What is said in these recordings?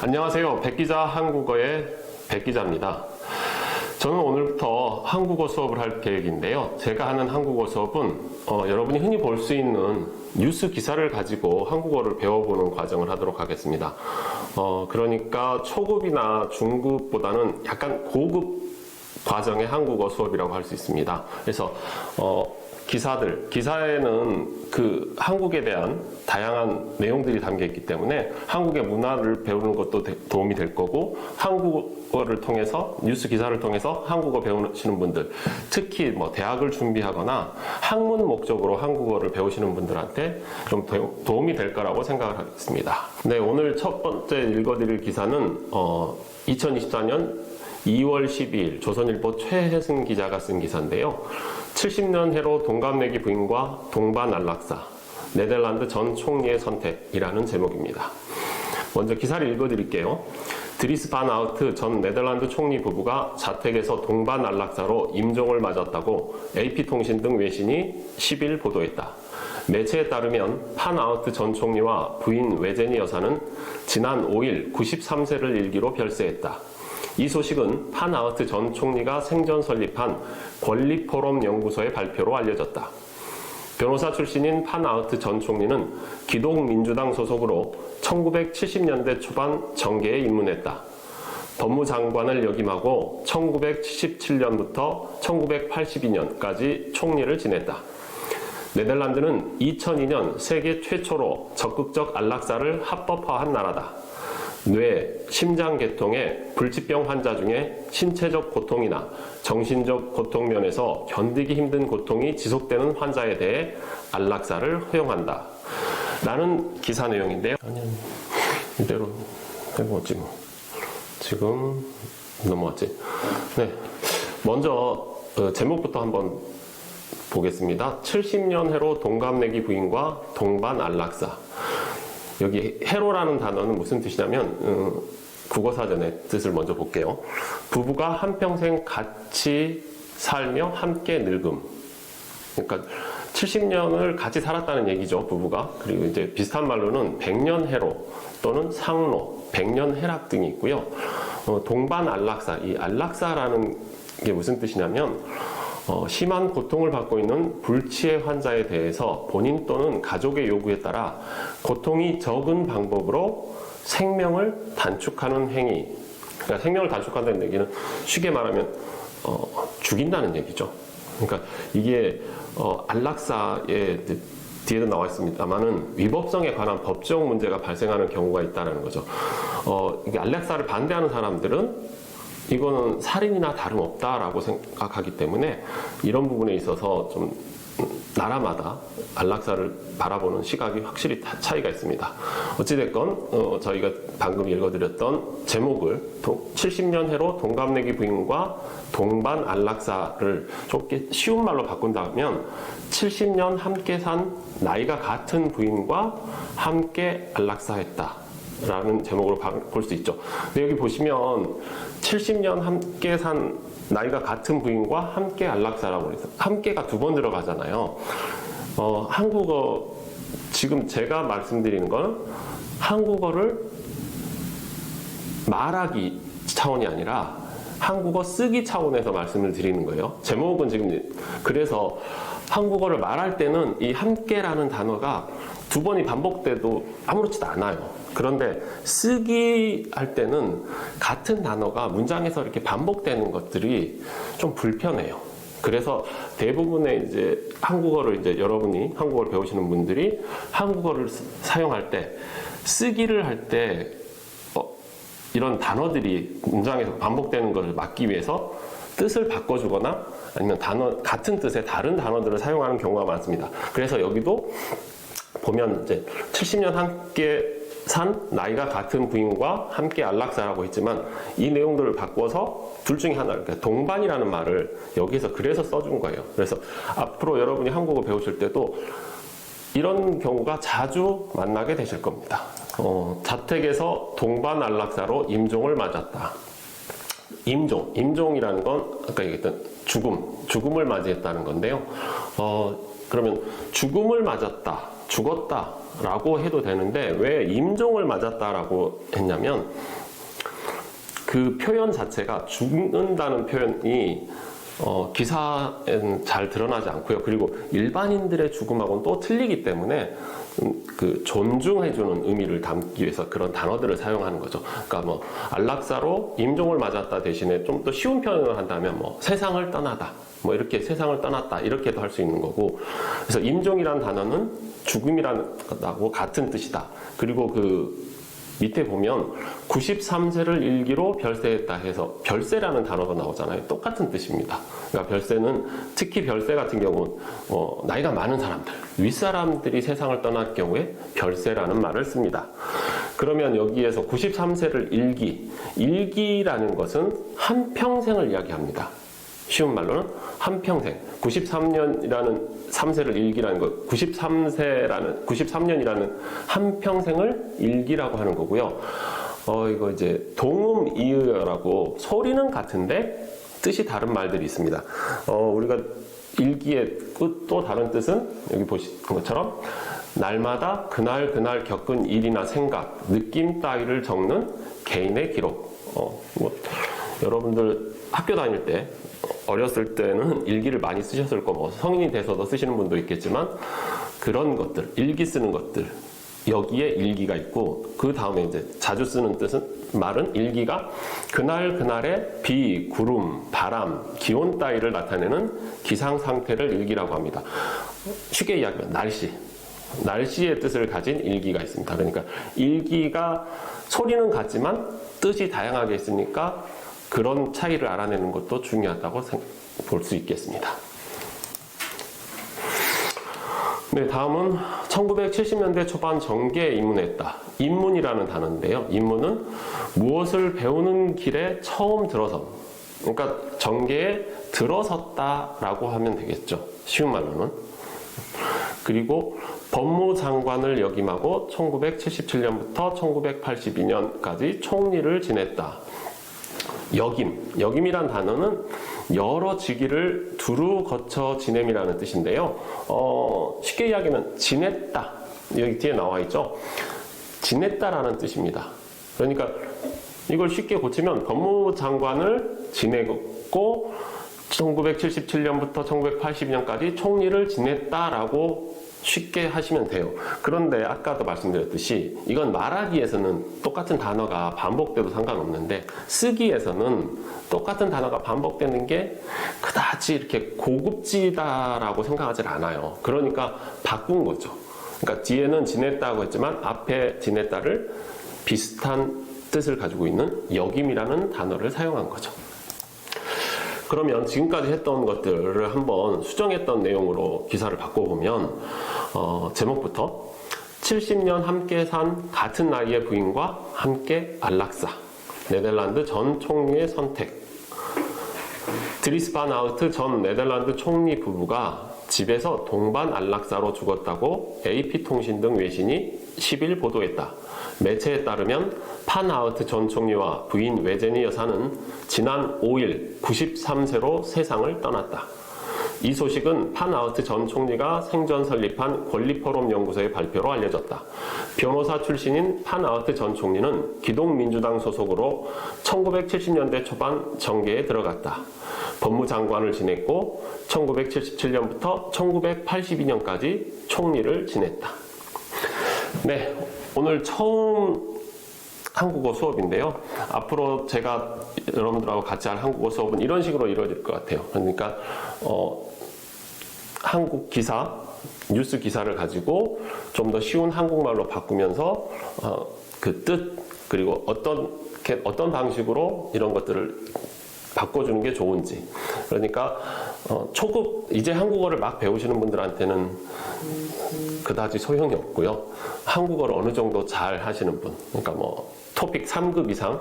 안녕하세요. 백기자 한국어의 백기자입니다. 저는 오늘부터 한국어 수업을 할 계획인데요. 제가 하는 한국어 수업은 여러분이 흔히 볼 수 있는 뉴스 기사를 가지고 한국어를 배워보는 과정을 하도록 하겠습니다. 그러니까 초급이나 중급보다는 약간 고급 과정의 한국어 수업이라고 할 수 있습니다. 그래서 기사에는 그 한국에 대한 다양한 내용들이 담겨 있기 때문에 한국의 문화를 배우는 것도 도움이 될 거고, 한국어를 통해서, 뉴스 기사를 통해서 한국어 배우시는 분들, 특히 뭐 대학을 준비하거나 학문 목적으로 한국어를 배우시는 분들한테 좀 도움이 될 거라고 생각을 하겠습니다. 네, 오늘 첫 번째 읽어드릴 기사는 2024년 2월 12일 조선일보 최혜승 기자가 쓴 기사인데요. 70년 해로 동갑내기 부인과 동반 안락사, 네덜란드 전 총리의 선택이라는 제목입니다. 먼저 기사를 읽어드릴게요. 드리스 반 아우트 전 네덜란드 총리 부부가 자택에서 동반 안락사로 임종을 맞았다고 AP통신 등 외신이 10일 보도했다. 매체에 따르면 판 아우트 전 총리와 부인 외제니 여사는 지난 5일 93세를 일기로 별세했다. 이 소식은 판 아우트 전 총리가 생전 설립한 권리포럼 연구소의 발표로 알려졌다. 변호사 출신인 판 아우트 전 총리는 기독민주당 소속으로 1970년대 초반 정계에 입문했다. 법무장관을 역임하고 1977년부터 1982년까지 총리를 지냈다. 네덜란드는 2002년 세계 최초로 적극적 안락사를 합법화한 나라다. 뇌, 심장 계통의 불치병 환자 중에 신체적 고통이나 정신적 고통 면에서 견디기 힘든 고통이 지속되는 환자에 대해 안락사를 허용한다. 라는 기사 내용인데요. 아니, 이대로 해보지 뭐. 지금 넘어왔지. 네. 먼저 제목부터 한번 보겠습니다. 70년 해로 동갑내기 부인과 동반 안락사. 여기 해로라는 단어는 무슨 뜻이냐면 국어사전의 뜻을 먼저 볼게요. 부부가 한평생 같이 살며 함께 늙음. 그러니까 70년을 같이 살았다는 얘기죠, 부부가. 그리고 이제 비슷한 말로는 백년 해로 또는 상로, 백년 해락 등이 있고요. 동반 안락사, 이 안락사라는 게 무슨 뜻이냐면 심한 고통을 받고 있는 불치의 환자에 대해서 본인 또는 가족의 요구에 따라 고통이 적은 방법으로 생명을 단축하는 행위. 그러니까 생명을 단축한다는 얘기는 쉽게 말하면 죽인다는 얘기죠. 그러니까 이게 안락사의 뒤에도 나와 있습니다만은 위법성에 관한 법적 문제가 발생하는 경우가 있다는 거죠. 이게 안락사를 반대하는 사람들은 이거는 살인이나 다름없다라고 생각하기 때문에 이런 부분에 있어서 좀 나라마다 안락사를 바라보는 시각이 확실히 차이가 있습니다. 어찌됐건 저희가 방금 읽어드렸던 제목을 70년 해로 동갑내기 부인과 동반 안락사를 좁게 쉬운 말로 바꾼다면 70년 함께 산 나이가 같은 부인과 함께 안락사했다 라는 제목으로 볼 수 있죠. 근데 여기 보시면 70년 함께 산 나이가 같은 부인과 함께 안락사라고 해서 함께가 두 번 들어가잖아요. 한국어 지금 제가 말씀드리는 건 한국어를 말하기 차원이 아니라 한국어 쓰기 차원에서 말씀을 드리는 거예요. 제목은 지금 그래서 한국어를 말할 때는 이 함께라는 단어가 두 번이 반복돼도 아무렇지도 않아요. 그런데 쓰기 할 때는 같은 단어가 문장에서 이렇게 반복되는 것들이 좀 불편해요. 그래서 대부분의 이제 한국어를 이제 여러분이 한국어를 배우시는 분들이 한국어를 사용할 때 쓰기를 할 때 이런 단어들이 문장에서 반복되는 것을 막기 위해서 뜻을 바꿔주거나 아니면 같은 뜻의 다른 단어들을 사용하는 경우가 많습니다. 그래서 여기도 보면 이제 70년 함께 산 나이가 같은 부인과 함께 안락사라고 했지만 이 내용들을 바꿔서 둘 중에 하나, 그러니까 동반이라는 말을 여기서 그래서 써준 거예요. 그래서 앞으로 여러분이 한국어 배우실 때도 이런 경우가 자주 만나게 되실 겁니다. 자택에서 동반 안락사로 임종을 맞았다. 임종이라는 건 아까 얘기했던 죽음을 맞이했다는 건데요. 그러면 죽음을 맞았다, 죽었다 맞았다라고 해도 되는데 왜 임종을 맞았다라고 했냐면 그 표현 자체가 죽는다는 표현이 기사에는 잘 드러나지 않고요. 그리고 일반인들의 죽음하고는 또 틀리기 때문에 그 존중해주는 의미를 담기 위해서 그런 단어들을 사용하는 거죠. 그러니까 뭐 안락사로 임종을 맞았다 대신에 좀 더 쉬운 표현을 한다면 뭐 세상을 떠나다, 뭐 이렇게 세상을 떠났다 이렇게도 할 수 있는 거고. 그래서 임종이라는 단어는 죽음이라는 것하고 같은 뜻이다. 그리고 그 밑에 보면 93세를 일기로 별세했다 해서 별세라는 단어가 나오잖아요. 똑같은 뜻입니다. 그러니까 별세는 특히 별세 같은 경우는 나이가 많은 사람들, 윗사람들이 세상을 떠날 경우에 별세라는 말을 씁니다. 그러면 여기에서 93세를 일기라는 것은 한평생을 이야기합니다. 쉬운 말로는 한평생, 93년이라는 3세를 일기라는 것, 93년이라는 한평생을 일기라고 하는 거고요. 이거 이제 동음이의어라고 소리는 같은데 뜻이 다른 말들이 있습니다. 우리가 일기의 또 다른 뜻은 여기 보시는 것처럼 날마다 그날 겪은 일이나 생각, 느낌 따위를 적는 개인의 기록. 여러분들 학교 다닐 때 어렸을 때는 일기를 많이 쓰셨을 거고 성인이 돼서도 쓰시는 분도 있겠지만 그런 것들, 일기 쓰는 것들 여기에 일기가 있고 그 다음에 이제 자주 쓰는 말은 일기가 그날의 비, 구름, 바람, 기온 따위를 나타내는 기상 상태를 일기라고 합니다. 쉽게 이야기하면 날씨의 뜻을 가진 일기가 있습니다. 그러니까 일기가 소리는 같지만 뜻이 다양하게 있으니까 그런 차이를 알아내는 것도 중요하다고 볼 수 있겠습니다. 네, 다음은 1970년대 초반 정계에 입문했다. 입문이라는 단어인데요. 입문은 무엇을 배우는 길에 처음 들어선, 그러니까 정계에 들어섰다라고 하면 되겠죠. 쉬운 말로는. 그리고 법무장관을 역임하고 1977년부터 1982년까지 총리를 지냈다. 역임이란 단어는 여러 직위를 두루 거쳐 지냄이라는 뜻인데요. 쉽게 이야기하면 지냈다. 여기 뒤에 나와 있죠. 지냈다라는 뜻입니다. 그러니까 이걸 쉽게 고치면 법무장관을 지내고 1977년부터 1982년까지 총리를 지냈다라고 쉽게 하시면 돼요. 그런데 아까도 말씀드렸듯이 이건 말하기에서는 똑같은 단어가 반복돼도 상관없는데 쓰기에서는 똑같은 단어가 반복되는 게 그다지 이렇게 고급지다라고 생각하지 않아요. 그러니까 바꾼 거죠. 그러니까 뒤에는 지냈다고 했지만 앞에 지냈다를 비슷한 뜻을 가지고 있는 역임이라는 단어를 사용한 거죠. 그러면 지금까지 했던 것들을 한번 수정했던 내용으로 기사를 바꿔보면 제목부터 70년 함께 산 같은 나이의 부인과 함께 안락사, 네덜란드 전 총리의 선택. 드리스 반 아우트 전 네덜란드 총리 부부가 집에서 동반 안락사로 죽었다고 AP통신 등 외신이 10일 보도했다. 매체에 따르면 판 아우트 전 총리와 부인 외제니 여사는 지난 5일 93세로 세상을 떠났다. 이 소식은 판 아우트 전 총리가 생전 설립한 권리포럼 연구소의 발표로 알려졌다. 변호사 출신인 판 아우트 전 총리는 기동민주당 소속으로 1970년대 초반 정계에 들어갔다. 법무장관을 지냈고 1977년부터 1982년까지 총리를 지냈다. 네, 오늘 처음 한국어 수업인데요. 앞으로 제가 여러분들하고 같이 할 한국어 수업은 이런 식으로 이루어질 것 같아요. 그러니까 한국 기사, 뉴스 기사를 가지고 좀 더 쉬운 한국말로 바꾸면서 그 뜻, 그리고 어떤 방식으로 이런 것들을 바꿔주는 게 좋은지. 그러니까 초급, 이제 한국어를 막 배우시는 분들한테는 그다지 소용이 없고요. 한국어를 어느 정도 잘 하시는 분, 그러니까 뭐 토픽 3급 이상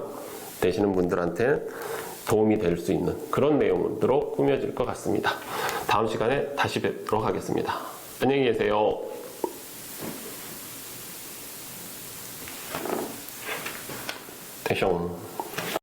되시는 분들한테 도움이 될 수 있는 그런 내용으로 꾸며질 것 같습니다. 다음 시간에 다시 뵙도록 하겠습니다. 안녕히 계세요. 땡숑.